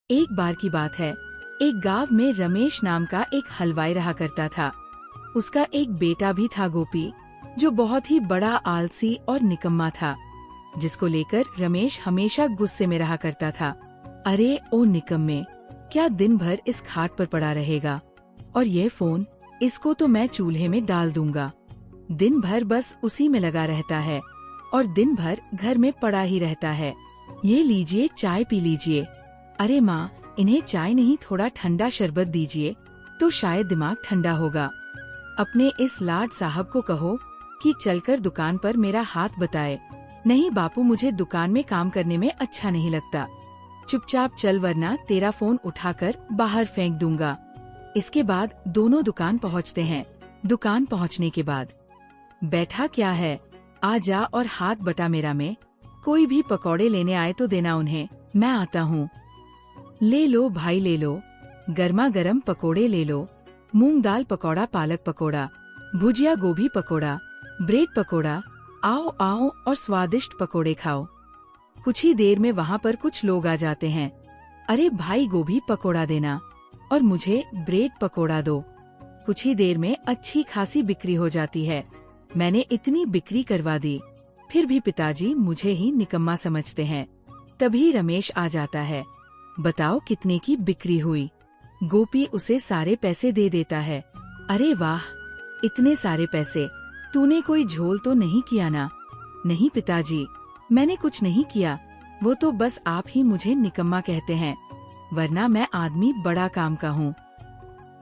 एक बार की बात है, एक गांव में रमेश नाम का एक हलवाई रहा करता था। उसका एक बेटा भी था गोपी, जो बहुत ही बड़ा आलसी और निकम्मा था, जिसको लेकर रमेश हमेशा गुस्से में रहा करता था। अरे ओ निकम्मे, क्या दिन भर इस खाट पर पड़ा रहेगा, और ये फोन, इसको तो मैं चूल्हे में डाल दूंगा। दिन भर बस उसी में लगा रहता है और दिन भर घर में पड़ा ही रहता है। ये लीजिए, चाय पी लीजिए। अरे माँ, इन्हें चाय नहीं, थोड़ा ठंडा शरबत दीजिए तो शायद दिमाग ठंडा होगा। अपने इस लाड साहब को कहो कि चलकर दुकान पर मेरा हाथ बताए। नहीं बापू, मुझे दुकान में काम करने में अच्छा नहीं लगता। चुपचाप चल, वरना तेरा फोन उठाकर बाहर फेंक दूंगा। इसके बाद दोनों दुकान पहुँचते हैं। दुकान पहुँचने के बाद, बैठा क्या है, आ जा और हाथ बटा मेरा में। कोई भी पकौड़े लेने आए तो देना उन्हें, मैं आता हूँ। ले लो भाई ले लो, गर्मा गर्म पकोड़े ले लो। मूंग दाल पकौड़ा, पालक पकौड़ा, भुजिया गोभी पकौड़ा, ब्रेड पकौड़ा। आओ आओ और स्वादिष्ट पकोड़े खाओ। कुछ ही देर में वहाँ पर कुछ लोग आ जाते हैं। अरे भाई, गोभी पकोड़ा देना और मुझे ब्रेड पकोड़ा दो। कुछ ही देर में अच्छी खासी बिक्री हो जाती है। मैंने इतनी बिक्री करवा दी, फिर भी पिताजी मुझे ही निकम्मा समझते हैं। तभी रमेश आ जाता है। बताओ कितने की बिक्री हुई। गोपी उसे सारे पैसे दे देता है। अरे वाह, इतने सारे पैसे, तूने कोई झोल तो नहीं किया ना? नहीं पिताजी, मैंने कुछ नहीं किया, वो तो बस आप ही मुझे निकम्मा कहते हैं, वरना मैं आदमी बड़ा काम का हूँ।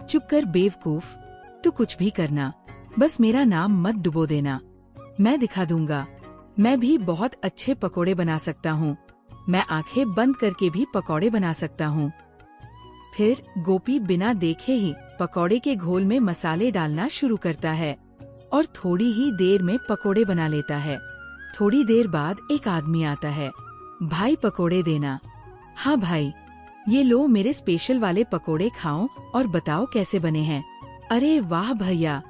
चुप कर बेवकूफ, तू कुछ भी करना, बस मेरा नाम मत डुबो देना। मैं दिखा दूंगा, मैं भी बहुत अच्छे पकोड़े बना सकता हूँ। मैं आंखें बंद करके भी पकौड़े बना सकता हूँ। फिर गोपी बिना देखे ही पकौड़े के घोल में मसाले डालना शुरू करता है और थोड़ी ही देर में पकौड़े बना लेता है। थोड़ी देर बाद एक आदमी आता है। भाई पकौड़े देना। हाँ भाई, ये लो मेरे स्पेशल वाले पकौड़े, खाओ और बताओ कैसे बने हैं। अरे वाह भैया,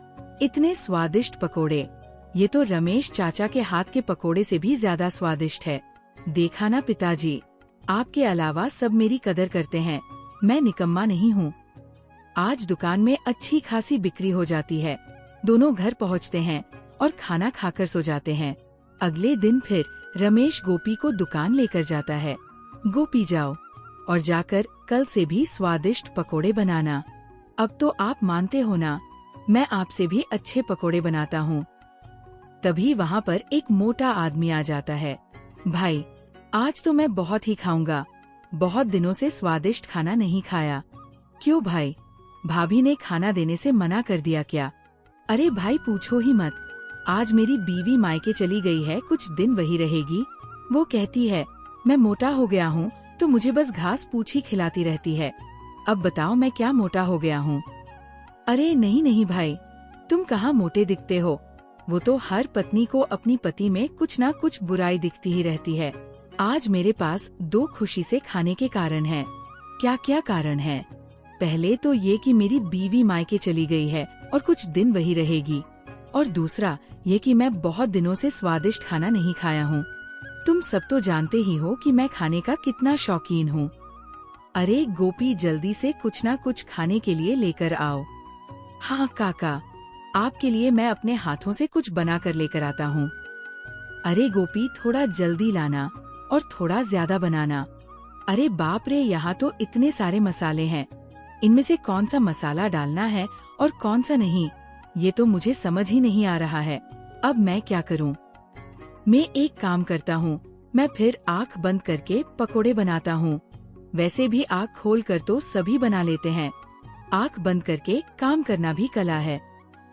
इतने स्वादिष्ट पकौड़े, ये तो रमेश चाचा के हाथ के पकौड़े से भी ज्यादा स्वादिष्ट है। देखा ना पिताजी, आपके अलावा सब मेरी कदर करते हैं, मैं निकम्मा नहीं हूँ। आज दुकान में अच्छी खासी बिक्री हो जाती है। दोनों घर पहुँचते हैं और खाना खाकर सो जाते हैं। अगले दिन फिर रमेश गोपी को दुकान लेकर जाता है। गोपी जाओ और जाकर कल से भी स्वादिष्ट पकोड़े बनाना। अब तो आप मानते हो ना, मैं आपसे भी अच्छे पकोड़े बनाता हूँ। तभी वहाँ पर एक मोटा आदमी आ जाता है। भाई, आज तो मैं बहुत ही खाऊंगा, बहुत दिनों से स्वादिष्ट खाना नहीं खाया। क्यों भाई, भाभी ने खाना देने से मना कर दिया क्या? अरे भाई पूछो ही मत, आज मेरी बीवी मायके चली गई है, कुछ दिन वही रहेगी। वो कहती है मैं मोटा हो गया हूँ तो मुझे बस घास पूछ ही खिलाती रहती है। अब बताओ मैं क्या मोटा हो गया हूँ? अरे नहीं नहीं भाई, तुम कहाँ मोटे दिखते हो, वो तो हर पत्नी को अपनी पति में कुछ ना कुछ बुराई दिखती ही रहती है। आज मेरे पास दो खुशी से खाने के कारण हैं। क्या क्या कारण है? पहले तो ये कि मेरी बीवी मायके चली गई है और कुछ दिन वही रहेगी, और दूसरा ये कि मैं बहुत दिनों से स्वादिष्ट खाना नहीं खाया हूँ। तुम सब तो जानते ही हो कि मैं खाने का कितना शौकीन हूँ। अरे गोपी, जल्दी से कुछ ना कुछ खाने के लिए लेकर आओ। हाँ काका, आपके लिए मैं अपने हाथों से कुछ बना कर लेकर आता हूँ। अरे गोपी, थोड़ा जल्दी लाना और थोड़ा ज्यादा बनाना। अरे बाप रे, यहाँ तो इतने सारे मसाले हैं, इनमें से कौन सा मसाला डालना है और कौन सा नहीं, ये तो मुझे समझ ही नहीं आ रहा है। अब मैं क्या करूँ? मैं एक काम करता हूँ, मैं फिर आँख बंद करके पकोड़े बनाता हूँ। वैसे भी आँख खोल कर तो सभी बना लेते हैं, आँख बंद करके काम करना भी कला है।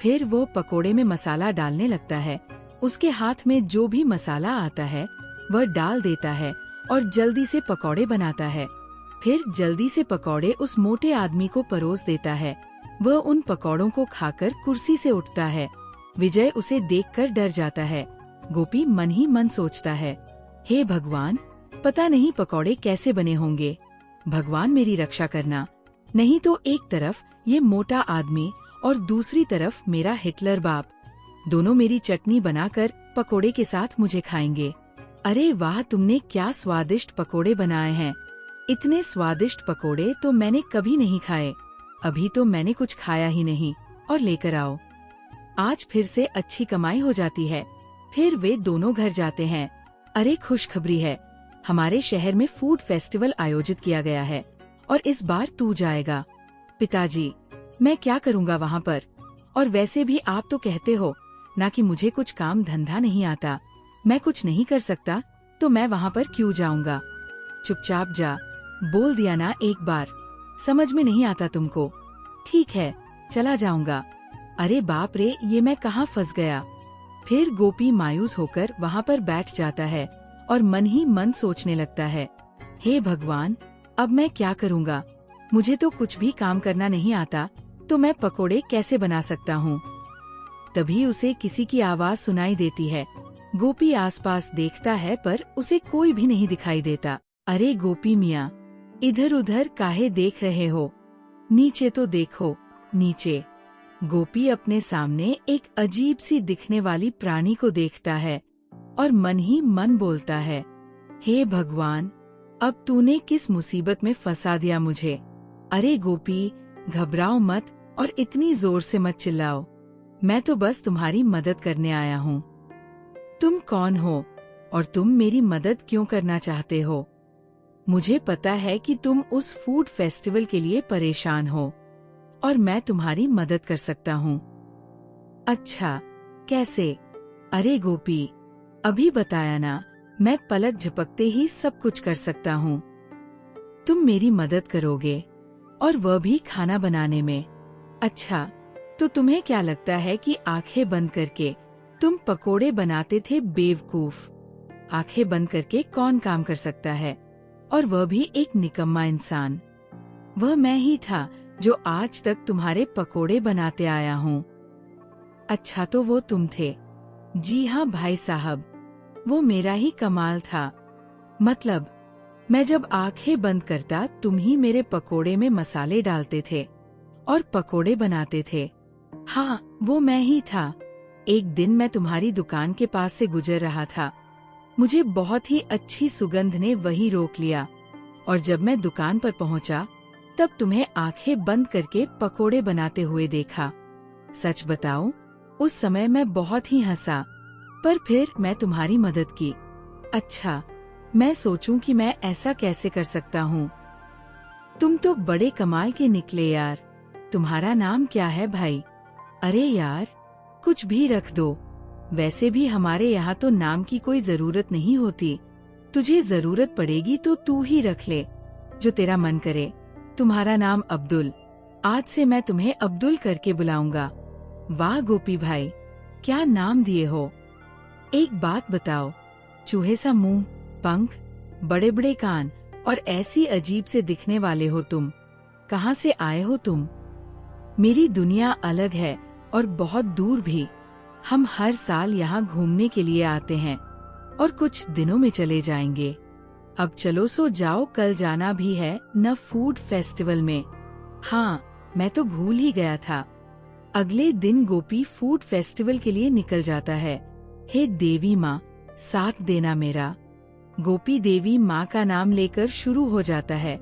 फिर वो पकोड़े में मसाला डालने लगता है। उसके हाथ में जो भी मसाला आता है वह डाल देता है और जल्दी से पकोड़े बनाता है। फिर जल्दी से पकोड़े उस मोटे आदमी को परोस देता है। वह उन पकोड़ों को खाकर कुर्सी से उठता है। विजय उसे देखकर डर जाता है। गोपी मन ही मन सोचता है, हे भगवान, पता नहीं पकोड़े कैसे बने होंगे, भगवान मेरी रक्षा करना। नहीं तो एक तरफ ये मोटा आदमी और दूसरी तरफ मेरा हिटलर बाप, दोनों मेरी चटनी बनाकर पकोड़े के साथ मुझे खाएंगे। अरे वाह, तुमने क्या स्वादिष्ट पकोड़े बनाए हैं, इतने स्वादिष्ट पकोड़े तो मैंने कभी नहीं खाए। अभी तो मैंने कुछ खाया ही नहीं, और लेकर आओ। आज फिर से अच्छी कमाई हो जाती है। फिर वे दोनों घर जाते हैं। अरे खुशखबरी है, हमारे शहर में फूड फेस्टिवल आयोजित किया गया है और इस बार तू जाएगा। पिताजी, मैं क्या करूँगा वहाँ पर? और वैसे भी आप तो कहते हो ना कि मुझे कुछ काम धंधा नहीं आता, मैं कुछ नहीं कर सकता, तो मैं वहाँ पर क्यों जाऊँगा? चुपचाप जा, बोल दिया ना एक बार। समझ में नहीं आता तुमको? ठीक है, चला जाऊँगा। अरे बाप रे, ये मैं कहाँ फंस गया। फिर गोपी मायूस होकर वहाँ पर बैठ जाता है और मन ही मन सोचने लगता है, हे भगवान, अब मैं क्या करूँगा? मुझे तो कुछ भी काम करना नहीं आता, तो मैं पकोड़े कैसे बना सकता हूँ? तभी उसे किसी की आवाज सुनाई देती है। गोपी आसपास देखता है पर उसे कोई भी नहीं दिखाई देता। अरे गोपी मियाँ, इधर उधर काहे देख रहे हो? नीचे तो देखो, नीचे। गोपी अपने सामने एक अजीब सी दिखने वाली प्राणी को देखता है और मन ही मन बोलता है, हे भगवान, अब तूने किस मुसीबत में फंसा दिया मुझे। अरे गोपी, घबराओ मत और इतनी जोर से मत चिल्लाओ। मैं तो बस तुम्हारी मदद करने आया हूँ। तुम कौन हो और तुम मेरी मदद क्यों करना चाहते हो? मुझे पता है कि तुम उस फूड फेस्टिवल के लिए परेशान हो और मैं तुम्हारी मदद कर सकता हूँ। अच्छा, कैसे? अरे गोपी, अभी बताया ना, मैं पलक झपकते ही सब कुछ कर सकता हूँ। तुम मेरी मदद करोगे, और वह भी खाना बनाने में। अच्छा, तो तुम्हें क्या लगता है कि आंखें बंद करके तुम पकोड़े बनाते थे? बेवकूफ, आंखें बंद करके कौन काम कर सकता है, और वह भी एक निकम्मा इंसान। वह मैं ही था जो आज तक तुम्हारे पकोड़े बनाते आया हूँ। अच्छा, तो वो तुम थे? जी हाँ भाई साहब, वो मेरा ही कमाल था। मतलब मैं जब आंखें बंद करता तुम ही मेरे पकोड़े में मसाले डालते थे और पकोड़े बनाते थे। हाँ, वो मैं ही था। एक दिन मैं तुम्हारी दुकान के पास से गुजर रहा था। मुझे बहुत ही अच्छी सुगंध ने वहीं रोक लिया, और जब मैं दुकान पर पहुंचा तब तुम्हें आंखें बंद करके पकोड़े बनाते हुए देखा। सच बताऊं, उस समय मैं बहुत ही हंसा, पर फिर मैं तुम्हारी मदद की। अच्छा, मैं सोचूं कि मैं ऐसा कैसे कर सकता हूँ। तुम तो बड़े कमाल के निकले यार। तुम्हारा नाम क्या है भाई? अरे यार, कुछ भी रख दो। वैसे भी हमारे यहाँ तो नाम की कोई जरूरत नहीं होती। तुझे जरूरत पड़ेगी तो तू ही रख ले, जो तेरा मन करे। तुम्हारा नाम अब्दुल। आज से मैं तुम्हें अब्दुल करके बुलाऊंगा। वाह गोपी भाई, क्या नाम दिए हो। एक बात बताओ, चूहे सा मुंह, पंख, बड़े बड़े कान और ऐसी अजीब से दिखने वाले हो तुम। कहाँ से आए हो तुम? मेरी दुनिया अलग है और बहुत दूर भी। हम हर साल यहाँ घूमने के लिए आते हैं और कुछ दिनों में चले जाएंगे। अब चलो सो जाओ, कल जाना भी है न फूड फेस्टिवल में। हाँ, मैं तो भूल ही गया था। अगले दिन गोपी फूड फेस्टिवल के लिए निकल जाता है। हे देवी माँ, साथ देना मेरा। गोपी देवी माँ का नाम लेकर शुरू हो जाता है।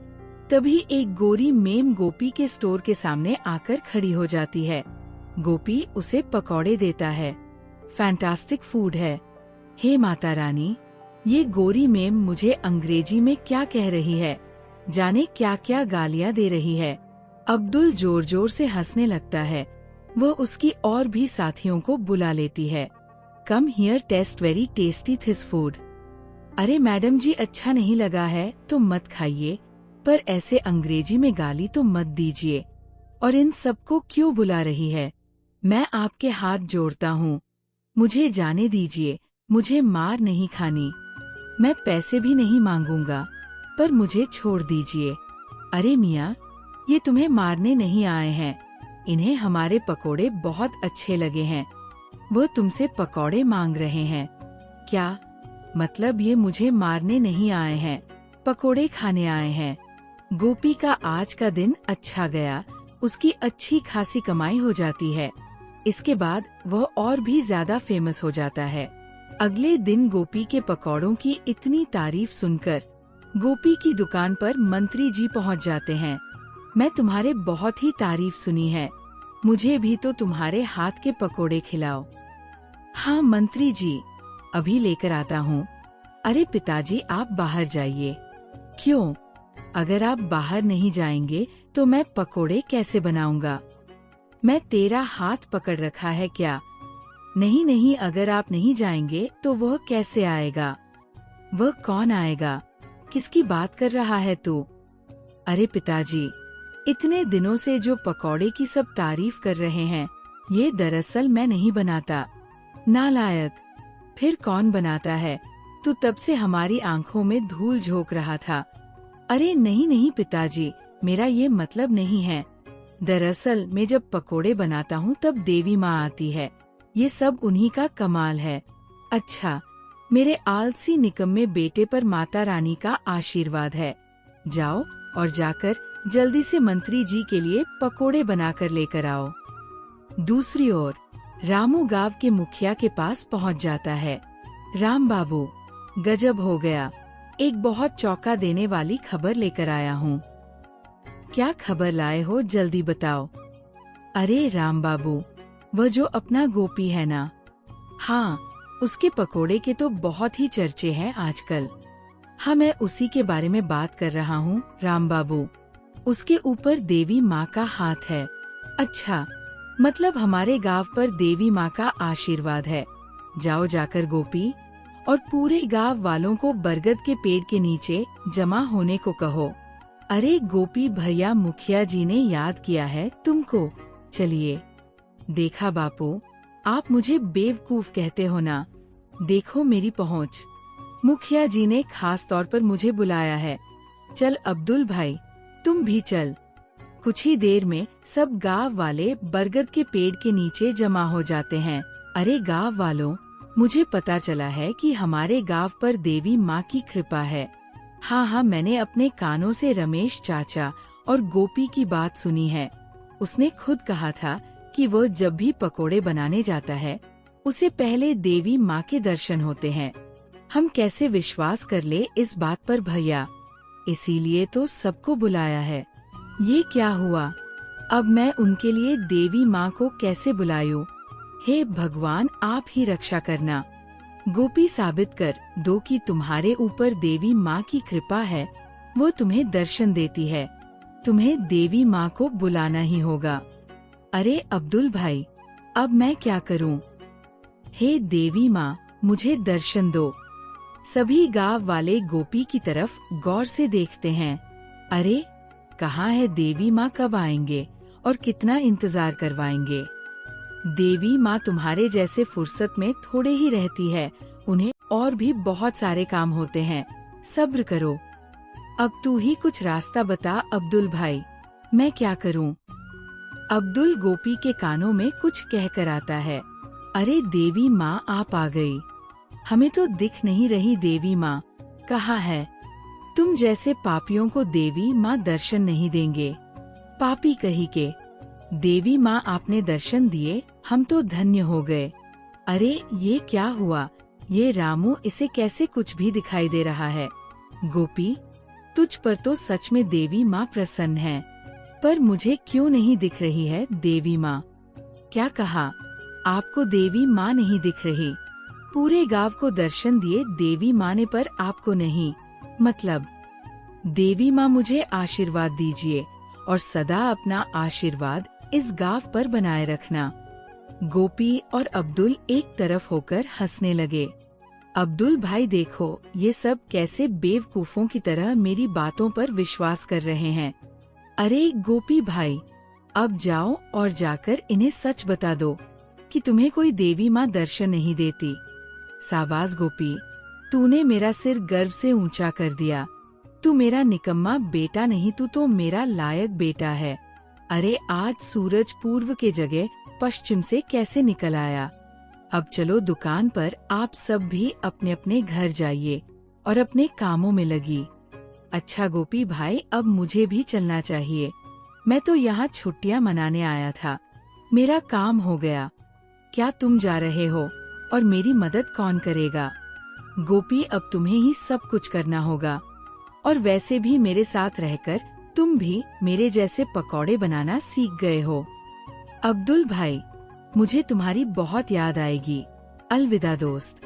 तभी एक गोरी मेम गोपी के स्टोर के सामने आकर खड़ी हो जाती है। गोपी उसे पकौड़े देता है। फैंटास्टिक फूड है। हे माता रानी, ये गोरी मेम मुझे अंग्रेजी में क्या कह रही है? जाने क्या क्या गालियाँ दे रही है। अब्दुल जोर जोर से हंसने लगता है। वह उसकी और भी साथियों को बुला लेती है। Come here, taste very tasty this food. अरे मैडम जी, अच्छा नहीं लगा है तो मत खाइए, पर ऐसे अंग्रेजी में गाली तो मत दीजिए। और इन सबको क्यों बुला रही है? मैं आपके हाथ जोड़ता हूँ, मुझे जाने दीजिए। मुझे मार नहीं खानी। मैं पैसे भी नहीं मांगूंगा, पर मुझे छोड़ दीजिए। अरे मियाँ, ये तुम्हें मारने नहीं आए हैं। इन्हें हमारे पकोड़े बहुत अच्छे लगे हैं। वो तुमसे पकोड़े मांग रहे हैं। क्या मतलब? ये मुझे मारने नहीं आए हैं, पकोड़े खाने आए हैं। गोपी का आज का दिन अच्छा गया। उसकी अच्छी खासी कमाई हो जाती है। इसके बाद वह और भी ज्यादा फेमस हो जाता है। अगले दिन गोपी के पकौड़ों की इतनी तारीफ सुनकर गोपी की दुकान पर मंत्री जी पहुंच जाते हैं। मैं तुम्हारे बहुत ही तारीफ सुनी है, मुझे भी तो तुम्हारे हाथ के पकोड़े खिलाओ। हाँ मंत्री जी, अभी लेकर आता हूँ। अरे पिताजी आप बाहर जाइए। क्यों? अगर आप बाहर नहीं जाएंगे तो मैं पकोड़े कैसे बनाऊंगा? मैं तेरा हाथ पकड़ रखा है क्या? नहीं नहीं, अगर आप नहीं जाएंगे तो वह कैसे आएगा? वह कौन आएगा? किसकी बात कर रहा है तू? अरे पिताजी, इतने दिनों से जो पकौड़े की सब तारीफ कर रहे हैं, ये दरअसल मैं नहीं बनाता। नालायक, फिर कौन बनाता है? तू तब से हमारी आंखों में धूल झोंक रहा था। अरे नहीं नहीं पिताजी, मेरा ये मतलब नहीं है। दरअसल मैं जब पकोड़े बनाता हूँ तब देवी माँ आती है, ये सब उन्हीं का कमाल है। अच्छा, मेरे आलसी निकम्मे बेटे पर माता रानी का आशीर्वाद है। जाओ और जाकर जल्दी से मंत्री जी के लिए पकोड़े बनाकर लेकर आओ। दूसरी ओर रामू गांव के मुखिया के पास पहुंच जाता है। राम बाबू, गजब हो गया, एक बहुत चौंका देने वाली खबर लेकर आया हूँ। क्या खबर लाए हो, जल्दी बताओ। अरे राम बाबू, वह जो अपना गोपी है ना, हाँ, उसके पकोड़े के तो बहुत ही चर्चे हैं आजकल। हाँ, मैं उसी के बारे में बात कर रहा हूँ राम बाबू। उसके ऊपर देवी माँ का हाथ है। अच्छा, मतलब हमारे गांव पर देवी माँ का आशीर्वाद है। जाओ जाकर गोपी और पूरे गांव वालों को बरगद के पेड़ के नीचे जमा होने को कहो। अरे गोपी भैया, मुखिया जी ने याद किया है तुमको। चलिए। देखा बापू, आप मुझे बेवकूफ कहते हो ना, देखो मेरी पहुंच। मुखिया जी ने खास तौर पर मुझे बुलाया है। चल अब्दुल भाई, तुम भी चल। कुछ ही देर में सब गांव वाले बरगद के पेड़ के नीचे जमा हो जाते हैं। अरे गांव वालों, मुझे पता चला है कि हमारे गांव पर देवी माँ की कृपा है। हाँ हाँ, मैंने अपने कानों से रमेश चाचा और गोपी की बात सुनी है। उसने खुद कहा था कि वह जब भी पकोड़े बनाने जाता है, उसे पहले देवी माँ के दर्शन होते हैं। हम कैसे विश्वास कर ले इस बात पर भैया, इसीलिए तो सबको बुलाया है। ये क्या हुआ? अब मैं उनके लिए देवी माँ को कैसे बुलाऊं? हे भगवान, आप ही रक्षा करना। गोपी, साबित कर दो कि तुम्हारे ऊपर देवी माँ की कृपा है, वो तुम्हें दर्शन देती है। तुम्हें देवी माँ को बुलाना ही होगा। अरे अब्दुल भाई, अब मैं क्या करूं? हे देवी माँ, मुझे दर्शन दो। सभी गांव वाले गोपी की तरफ गौर से देखते हैं। अरे कहाँ है देवी माँ, कब आएंगे और कितना इंतजार करवाएंगे? देवी माँ तुम्हारे जैसे फुर्सत में थोड़े ही रहती है, उन्हें और भी बहुत सारे काम होते हैं। सब्र करो। अब तू ही कुछ रास्ता बता अब्दुल भाई, मैं क्या करूं? अब्दुल गोपी के कानों में कुछ कहकर आता है। अरे देवी माँ, आप आ गई। हमें तो दिख नहीं रही देवी माँ, कहाँ है? तुम जैसे पापियों को देवी माँ दर्शन नहीं देंगे। पापी कही के। देवी माँ, आपने दर्शन दिए, हम तो धन्य हो गए। अरे ये क्या हुआ? ये रामू, इसे कैसे कुछ भी दिखाई दे रहा है? गोपी, तुझ पर तो सच में देवी माँ प्रसन्न है, पर मुझे क्यों नहीं दिख रही है देवी माँ? क्या कहा? आपको देवी माँ नहीं दिख रही? पूरे गांव को दर्शन दिए देवी माँ ने, पर आपको नहीं। मतलब देवी माँ, मुझे आशीर्वाद दीजिए और सदा अपना आशीर्वाद इस गांव पर बनाए रखना। गोपी और अब्दुल एक तरफ होकर हंसने लगे। अब्दुल भाई देखो, ये सब कैसे बेवकूफों की तरह मेरी बातों पर विश्वास कर रहे हैं। अरे गोपी भाई, अब जाओ और जाकर इन्हें सच बता दो कि तुम्हें कोई देवी माँ दर्शन नहीं देती। शाबाश गोपी, तूने मेरा सिर गर्व से ऊंचा कर दिया। तू मेरा निकम्मा बेटा नहीं, तू तो मेरा लायक बेटा है। अरे आज सूरज पूर्व के जगह पश्चिम से कैसे निकल आया। अब चलो दुकान पर, आप सब भी अपने अपने घर जाइए और अपने कामों में लगी। अच्छा गोपी भाई, अब मुझे भी चलना चाहिए। मैं तो यहाँ छुट्टियाँ मनाने आया था, मेरा काम हो गया। क्या तुम जा रहे हो और मेरी मदद कौन करेगा? गोपी, अब तुम्हें ही सब कुछ करना होगा। और वैसे भी मेरे साथ रहकर तुम भी मेरे जैसे पकौड़े बनाना सीख गए हो। अब्दुल भाई, मुझे तुम्हारी बहुत याद आएगी। अलविदा दोस्त।